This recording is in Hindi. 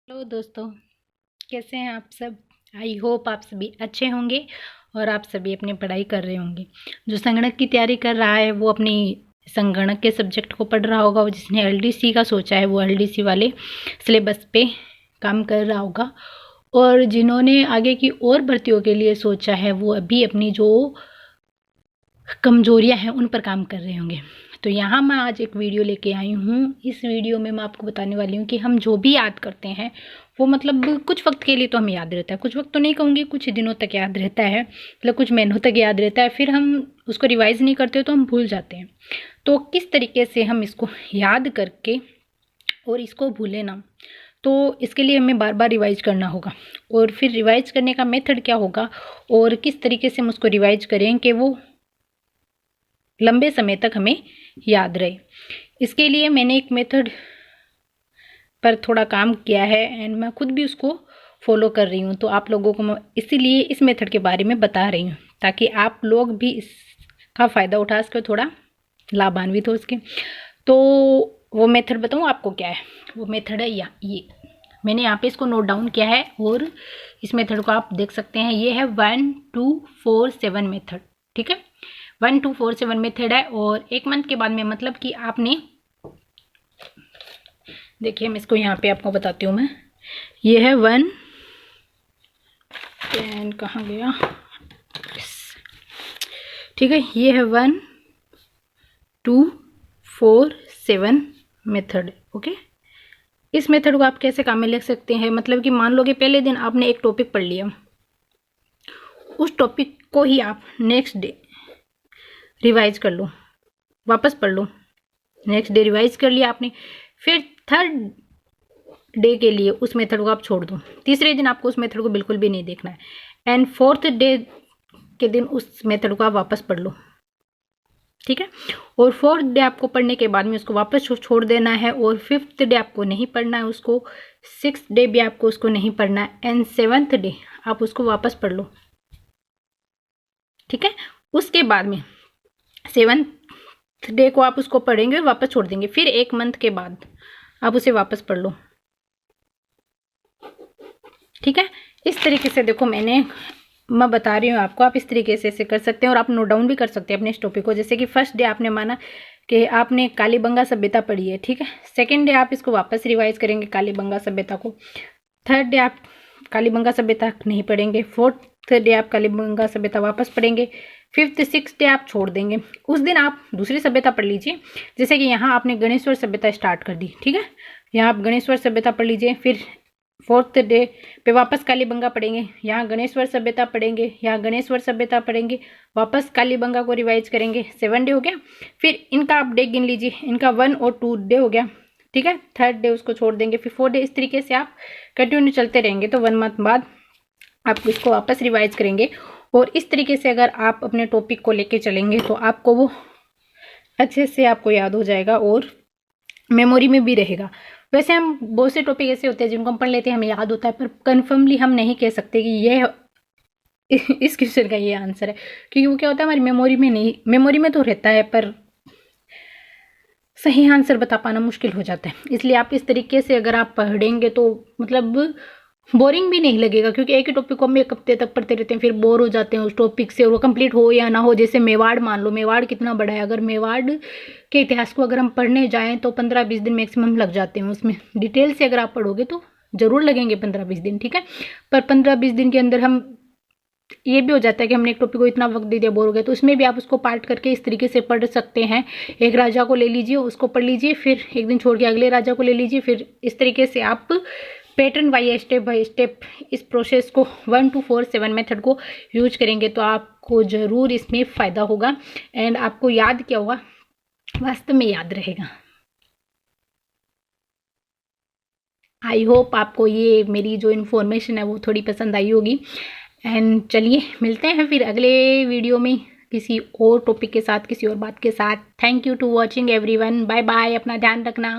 हेलो दोस्तों, कैसे हैं आप सब। आई होप आप सभी अच्छे होंगे और आप सभी अपनी पढ़ाई कर रहे होंगे। जो संगणक की तैयारी कर रहा है वो अपनी संगणक के सब्जेक्ट को पढ़ रहा होगा। जिसने एलडीसी का सोचा है वो एलडीसी वाले सिलेबस पे काम कर रहा होगा, और जिन्होंने आगे की और भर्तियों के लिए सोचा है वो अभी अपनी जो कमजोरियां हैं उन पर काम कर रहे होंगे। तो यहाँ मैं आज एक वीडियो लेके आई हूँ। इस वीडियो में मैं आपको बताने वाली हूँ कि हम जो भी याद करते हैं वो मतलब कुछ वक्त के लिए तो हमें याद रहता है, कुछ वक्त तो नहीं कहूँगी, कुछ दिनों तक याद रहता है, मतलब कुछ महीनों तक याद रहता है। फिर हम उसको रिवाइज नहीं करते तो हम भूल जाते हैं। तो किस तरीके से हम इसको याद करके और इसको भूलें ना, तो इसके लिए हमें बार बार रिवाइज करना होगा। और फिर रिवाइज करने का मेथड क्या होगा और किस तरीके से हम उसको रिवाइज करें कि वो लंबे समय तक हमें याद रहे। इसके लिए मैंने एक मेथड पर थोड़ा काम किया है एंड मैं खुद भी उसको फॉलो कर रही हूँ। तो आप लोगों को मैं इसीलिए इस मेथड के बारे में बता रही हूँ ताकि आप लोग भी इसका फ़ायदा उठा सके, थोड़ा लाभान्वित हो उसके। तो वो मेथड बताऊँ आपको क्या है। वो मेथड है ये मैंने यहाँ पे इसको नोट डाउन किया है और इस मेथड को आप देख सकते हैं। ये है 1 2 4 7 मेथड। ठीक है, 1 2 4 7 मेथड है। और एक मंथ के बाद में मतलब कि आपने देखिए, मैं इसको यहाँ पे आपको बताती हूँ। मैं ये है 1 पेन कहाँ गया, ठीक है, ये है 1 2 4 7 मेथड। ओके, इस मेथड को आप कैसे काम में ले सकते हैं, मतलब कि मान लो कि पहले दिन आपने एक टॉपिक पढ़ लिया, उस टॉपिक को ही आप नेक्स्ट डे रिवाइज कर लो, वापस पढ़ लो। नेक्स्ट डे रिवाइज कर लिया आपने, फिर थर्ड डे के लिए उस मेथड को आप छोड़ दो। तीसरे दिन आपको उस मेथड को बिल्कुल भी नहीं देखना है एंड फोर्थ डे के दिन उस मेथड को आप वापस पढ़ लो। ठीक है, और फोर्थ डे आपको पढ़ने के बाद में उसको वापस छोड़ देना है, और फिफ्थ डे आपको नहीं पढ़ना है उसको, सिक्स्थ डे भी आपको उसको नहीं पढ़ना है एंड सेवन्थ डे आप उसको वापस पढ़ लो। ठीक है, उसके बाद में सेवन्थ डे को आप उसको पढ़ेंगे और वापस छोड़ देंगे। फिर एक मंथ के बाद आप उसे वापस पढ़ लो। ठीक है, इस तरीके से देखो मैं बता रही हूँ आपको, आप इस तरीके से कर सकते हैं और आप नोट डाउन भी कर सकते हैं अपने इस टॉपिक को। जैसे कि फर्स्ट डे आपने माना कि आपने कालीबंगा सभ्यता पढ़ी है, ठीक है, सेकेंड डे आप इसको वापस रिवाइज करेंगे कालीबंगा सभ्यता को, थर्ड डे आप कालीबंगा सभ्यता नहीं पढ़ेंगे, फोर्थ डे आप कालीबंगा सभ्यता वापस पढ़ेंगे, फिफ्थ सिक्स डे आप छोड़ देंगे। उस दिन आप दूसरी सभ्यता पढ़ लीजिए। जैसे कि यहाँ आपने गणेश्वर सभ्यता स्टार्ट कर दी, ठीक है, यहाँ आप गणेश्वर सभ्यता पढ़ लीजिए, फिर फोर्थ डे पे वापस कालीबंगा पढ़ेंगे, यहाँ गणेश्वर सभ्यता पढ़ेंगे, यहाँ गणेश्वर सभ्यता पढ़ेंगे, वापस कालीबंगा को रिवाइज करेंगे। 7 डे हो गया। फिर इनका आप डे गिन लीजिए, इनका 1 और 2 डे हो गया, ठीक है, थर्ड डे उसको छोड़ देंगे, फिर 4 डे। इस तरीके से आप कंटिन्यू चलते रहेंगे। तो 1 मंथ बाद आप इसको वापस रिवाइज करेंगे। और इस तरीके से अगर आप अपने टॉपिक को लेके चलेंगे तो आपको वो अच्छे से आपको याद हो जाएगा और मेमोरी में भी रहेगा। वैसे हम बहुत से टॉपिक ऐसे होते हैं जिनको हम पढ़ लेते हैं, हमें याद होता है, पर कन्फर्मली हम नहीं कह सकते कि ये इस क्वेश्चन का ये आंसर है, क्योंकि वो क्या होता है हमारी मेमोरी में नहीं, मेमोरी में तो रहता है पर सही आंसर बता पाना मुश्किल हो जाता है। इसलिए आप इस तरीके से अगर आप पढ़ेंगे तो मतलब बोरिंग भी नहीं लगेगा, क्योंकि एक ही टॉपिक को हम एक हफ्ते तक पढ़ते रहते हैं, फिर बोर हो जाते हैं उस टॉपिक से, और वो कंप्लीट हो या ना हो। जैसे मेवाड़ मान लो, मेवाड़ कितना बड़ा है, अगर मेवाड़ के इतिहास को अगर हम पढ़ने जाएं तो 15-20 दिन मैक्सिमम लग जाते हैं। उसमें डिटेल से अगर आप पढ़ोगे तो जरूर लगेंगे 15-20 दिन, ठीक है, पर 15-20 दिन के अंदर हम ये भी हो जाता है कि हमने एक टॉपिक को इतना वक्त दे दिया, बोर हो गया। तो उसमें भी आप उसको पार्ट करके इस तरीके से पढ़ सकते हैं। एक राजा को ले लीजिए, उसको पढ़ लीजिए, फिर एक दिन छोड़ के अगले राजा को ले लीजिए, फिर इस तरीके से आप pattern wise step by step इस प्रोसेस को 1 2 4 7 मेथड को यूज करेंगे तो आपको ज़रूर इसमें फ़ायदा होगा एंड आपको याद क्या होगा, वास्तव में याद रहेगा। आई होप आपको ये मेरी जो इन्फॉर्मेशन है वो थोड़ी पसंद आई होगी। एंड चलिए मिलते हैं फिर अगले वीडियो में किसी और टॉपिक के साथ, किसी और बात के साथ। Thank you to watching everyone, bye bye, अपना ध्यान रखना।